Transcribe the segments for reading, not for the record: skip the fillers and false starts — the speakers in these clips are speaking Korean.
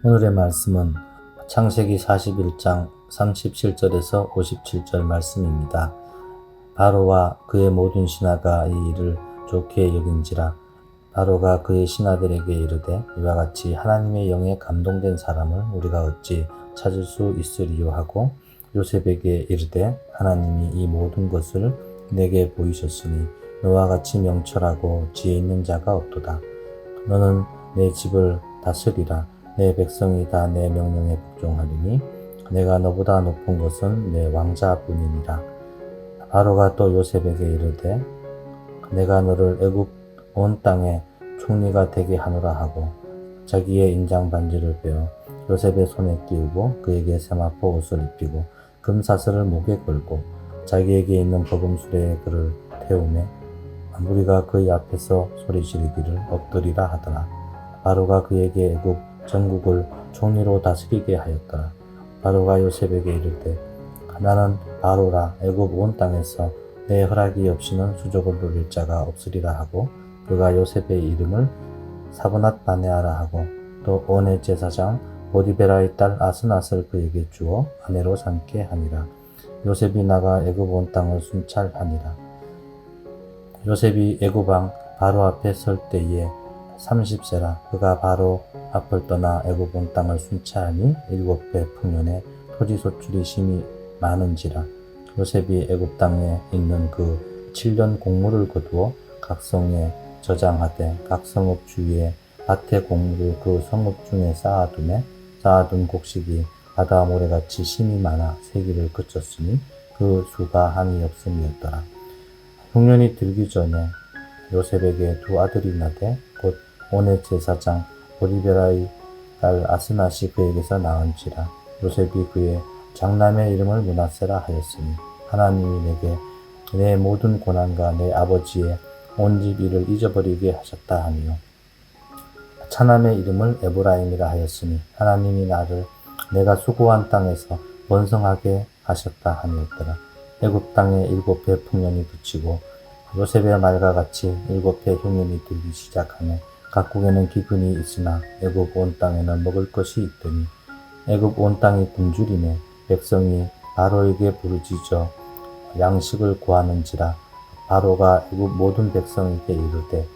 오늘의 말씀은 창세기 41장 37절에서 57절 말씀입니다. 바로와 그의 모든 신하가 이 일을 좋게 여긴지라. 바로가 그의 신하들에게 이르되 이와 같이 하나님의 영에 감동된 사람을 우리가 어찌 찾을 수 있으리요 하고 요셉에게 이르되 하나님이 이 모든 것을 내게 보이셨으니 너와 같이 명철하고 지혜 있는 자가 없도다. 너는 내 집을 다스리라. 내 백성이 다 내 명령에 복종하리니 내가 너보다 높은 것은 내 왕자뿐이니라. 바로가 또 요셉에게 이르되 내가 너를 애굽 온 땅에 총리가 되게 하노라 하고 자기의 인장 반지를 빼어 요셉의 손에 끼우고 그에게 세마포 옷을 입히고 금사슬을 목에 걸고 자기에게 있는 버금수레에 그를 태우매 무리가 그의 앞에서 소리 지르기를 엎드리라 하더라. 바로가 그에게 애굽 전국을 총리로 다스리게 하였더라. 바로가 요셉에게 이르되 나는 바로라. 애굽 온 땅에서 내 허락이 없이는 수족을 누릴 자가 없으리라 하고 그가 요셉의 이름을 사브낫 바네아라 하고 또 온의 제사장 보디베라의 딸 아스낫을 그에게 주어 아내로 삼게 하니라. 요셉이 나가 애굽 온 땅을 순찰하니라. 요셉이 애굽 왕 바로 앞에 설 때에 30세라. 그가 바로 앞을 떠나 애굽 온 땅을 순찰하니 7배 풍년에 토지 소출이 심히 많은지라. 요셉이 애굽 땅에 있는 그 7년 곡물을 거두어 각 성에 저장하되 각 성읍 주위에 밭의 곡물을 그 성읍 중에 쌓아두매 쌓아둔 곡식이 바다 모래같이 심이 많아 세기를 그쳤으니 그 수가 한이 없음이었더라. 흉년이 들기 전에 요셉에게 두 아들이 나되 곧 온의 제사장 보디베라의 딸 아스낫이 그에게서 낳은지라. 요셉이 그의 장남의 이름을 므낫세라 하였으니 하나님이 내게 내 모든 고난과 내 아버지의 온 집 일을 잊어버리게 하셨다 하며 차남의 이름을 에브라임이라 하였으니 하나님이 나를 내가 수고한 땅에서 번성하게 하셨다 하였더라. 애굽 땅에 7배 풍년이 그치고 요셉의 말과 같이 7배 흉년이 들기 시작하며 각국에는 기근이 있으나 애굽 온 땅에는 먹을 것이 있더니 애굽 온 땅이 굶주리매 백성이 바로에게 부르짖어 양식을 구하는지라. 바로가 애굽 모든 백성에게 이르되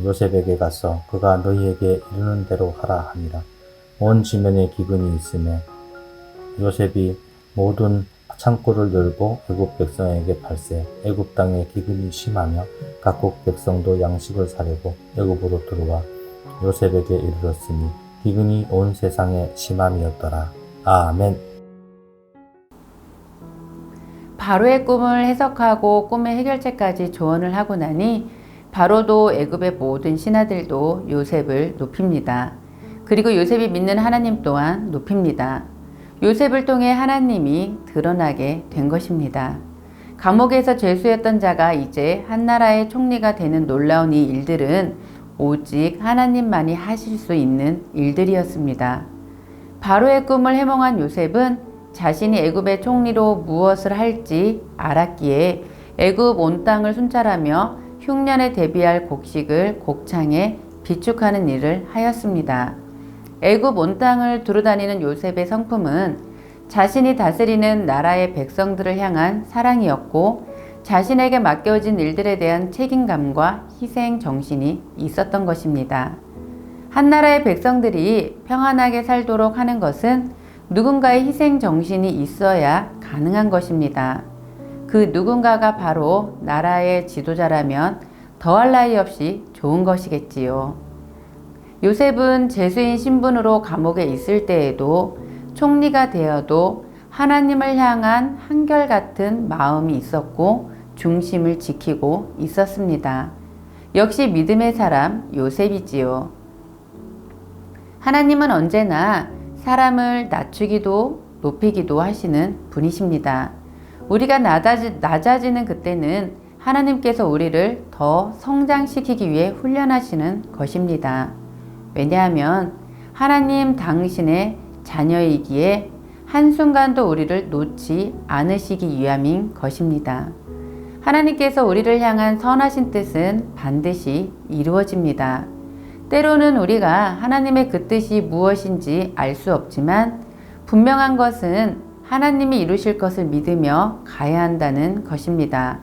요셉에게 가서 그가 너희에게 이르는 대로 하라 하니라. 온 지면에 기근이 있음에 요셉이 모든 창고를 열고 애굽 백성에게 팔세 애굽 땅에 기근이 심하며 각국 백성도 양식을 사려고 애굽으로 들어와 요셉에게 이르렀으니 기근이 온 세상에 심함이었더라. 아멘. 바로의 꿈을 해석하고 꿈의 해결책까지 조언을 하고 나니 바로도 애굽의 모든 신하들도 요셉을 높입니다. 그리고 요셉이 믿는 하나님 또한 높입니다. 요셉을 통해 하나님이 드러나게 된 것입니다. 감옥에서 죄수였던 자가 이제 한 나라의 총리가 되는 놀라운 이 일들은 오직 하나님만이 하실 수 있는 일들이었습니다. 바로의 꿈을 해몽한 요셉은 자신이 애굽의 총리로 무엇을 할지 알았기에 애굽 온 땅을 순찰하며 흉년에 대비할 곡식을 곡창에 비축하는 일을 하였습니다. 애굽 온 땅을 두루다니는 요셉의 성품은 자신이 다스리는 나라의 백성들을 향한 사랑이었고 자신에게 맡겨진 일들에 대한 책임감과 희생 정신이 있었던 것입니다. 한 나라의 백성들이 평안하게 살도록 하는 것은 누군가의 희생 정신이 있어야 가능한 것입니다. 그 누군가가 바로 나라의 지도자라면 더할 나위 없이 좋은 것이겠지요. 요셉은 죄수인 신분으로 감옥에 있을 때에도 총리가 되어도 하나님을 향한 한결같은 마음이 있었고 중심을 지키고 있었습니다. 역시 믿음의 사람 요셉이지요. 하나님은 언제나 사람을 낮추기도 높이기도 하시는 분이십니다. 우리가 낮아지는 그때는 하나님께서 우리를 더 성장시키기 위해 훈련하시는 것입니다. 왜냐하면 하나님 당신의 자녀이기에 한순간도 우리를 놓지 않으시기 위함인 것입니다. 하나님께서 우리를 향한 선하신 뜻은 반드시 이루어집니다. 때로는 우리가 하나님의 그 뜻이 무엇인지 알 수 없지만 분명한 것은 하나님이 이루실 것을 믿으며 가야 한다는 것입니다.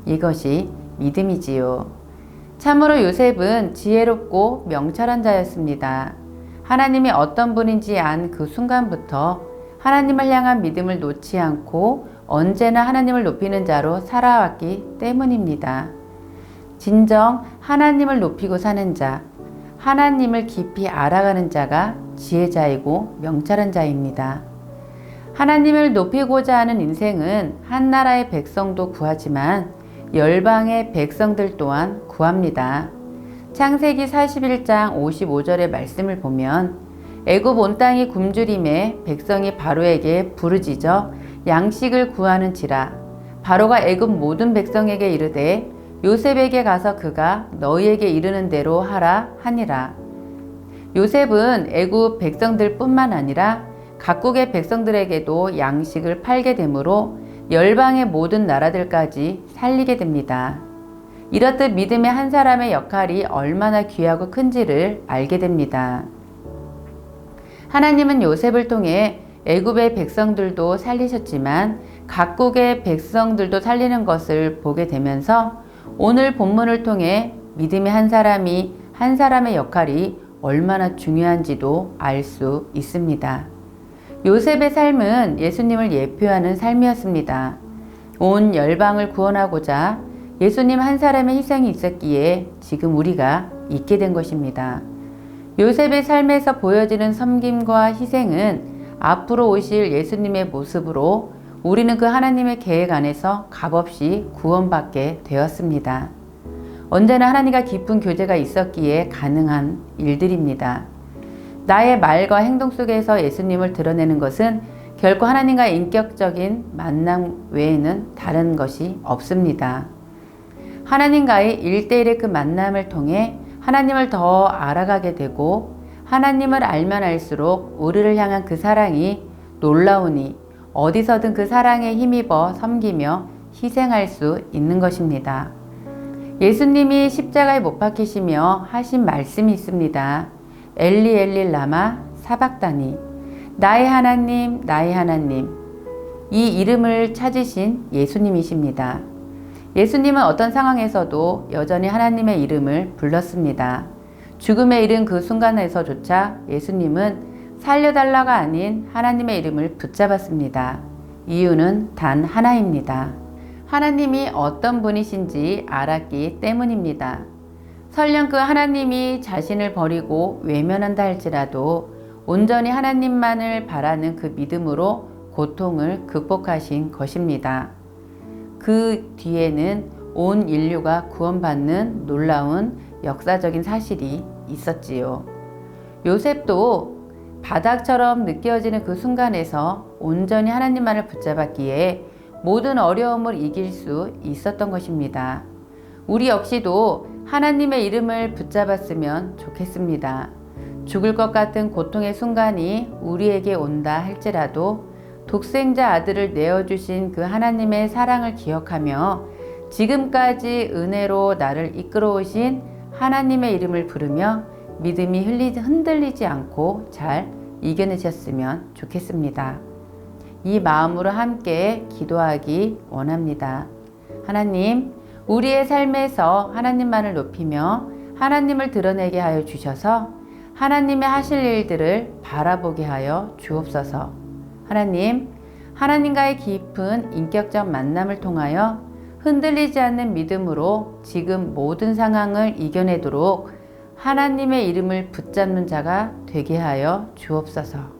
이것이 믿음이지요. 참으로 요셉은 지혜롭고 명철한 자였습니다. 하나님이 어떤 분인지 안 그 순간부터 하나님을 향한 믿음을 놓지 않고 언제나 하나님을 높이는 자로 살아왔기 때문입니다. 진정 하나님을 높이고 사는 자, 하나님을 깊이 알아가는 자가 지혜자이고 명철한 자입니다. 하나님을 높이고자 하는 인생은 한 나라의 백성도 구하지만 열방의 백성들 또한 구합니다. 창세기 41장 55절의 말씀을 보면 애굽 온 땅이 굶주림에 백성이 바로에게 부르짖어 양식을 구하는지라 바로가 애굽 모든 백성에게 이르되 요셉에게 가서 그가 너희에게 이르는 대로 하라 하니라. 요셉은 애굽 백성들 뿐만 아니라 각국의 백성들에게도 양식을 팔게 되므로 열방의 모든 나라들까지 살리게 됩니다. 이렇듯 믿음의 한 사람의 역할이 얼마나 귀하고 큰지를 알게 됩니다. 하나님은 요셉을 통해 애굽의 백성들도 살리셨지만 각국의 백성들도 살리는 것을 보게 되면서 오늘 본문을 통해 믿음의 한 사람이 한 사람의 역할이 얼마나 중요한지도 알 수 있습니다. 요셉의 삶은 예수님을 예표하는 삶이었습니다. 온 열방을 구원하고자 예수님 한 사람의 희생이 있었기에 지금 우리가 있게 된 것입니다. 요셉의 삶에서 보여지는 섬김과 희생은 앞으로 오실 예수님의 모습으로 우리는 그 하나님의 계획 안에서 값없이 구원받게 되었습니다. 언제나 하나님과 깊은 교제가 있었기에 가능한 일들입니다. 나의 말과 행동 속에서 예수님을 드러내는 것은 결코 하나님과의 인격적인 만남 외에는 다른 것이 없습니다. 하나님과의 1대1의 그 만남을 통해 하나님을 더 알아가게 되고 하나님을 알면 알수록 우리를 향한 그 사랑이 놀라우니 어디서든 그 사랑에 힘입어 섬기며 희생할 수 있는 것입니다. 예수님이 십자가에 못 박히시며 하신 말씀이 있습니다. 엘리 엘리 라마 사박다니 나의 하나님 나의 하나님. 이 이름을 찾으신 예수님이십니다. 예수님은 어떤 상황에서도 여전히 하나님의 이름을 불렀습니다. 죽음에 이른 그 순간에서조차 예수님은 살려달라가 아닌 하나님의 이름을 붙잡았습니다. 이유는 단 하나입니다. 하나님이 어떤 분이신지 알았기 때문입니다. 설령 그 하나님이 자신을 버리고 외면한다 할지라도 온전히 하나님만을 바라는 그 믿음으로 고통을 극복하신 것입니다. 그 뒤에는 온 인류가 구원받는 놀라운 역사적인 사실이 있었지요. 요셉도 바닥처럼 느껴지는 그 순간에서 온전히 하나님만을 붙잡았기에 모든 어려움을 이길 수 있었던 것입니다. 우리 역시도 하나님의 이름을 붙잡았으면 좋겠습니다. 죽을 것 같은 고통의 순간이 우리에게 온다 할지라도 독생자 아들을 내어주신 그 하나님의 사랑을 기억하며 지금까지 은혜로 나를 이끌어오신 하나님의 이름을 부르며 믿음이 흔들리지 않고 잘 이겨내셨으면 좋겠습니다. 이 마음으로 함께 기도하기 원합니다. 하나님, 우리의 삶에서 하나님만을 높이며 하나님을 드러내게 하여 주셔서 하나님의 하실 일들을 바라보게 하여 주옵소서. 하나님, 하나님과의 깊은 인격적 만남을 통하여 흔들리지 않는 믿음으로 지금 모든 상황을 이겨내도록 하나님의 이름을 붙잡는 자가 되게 하여 주옵소서.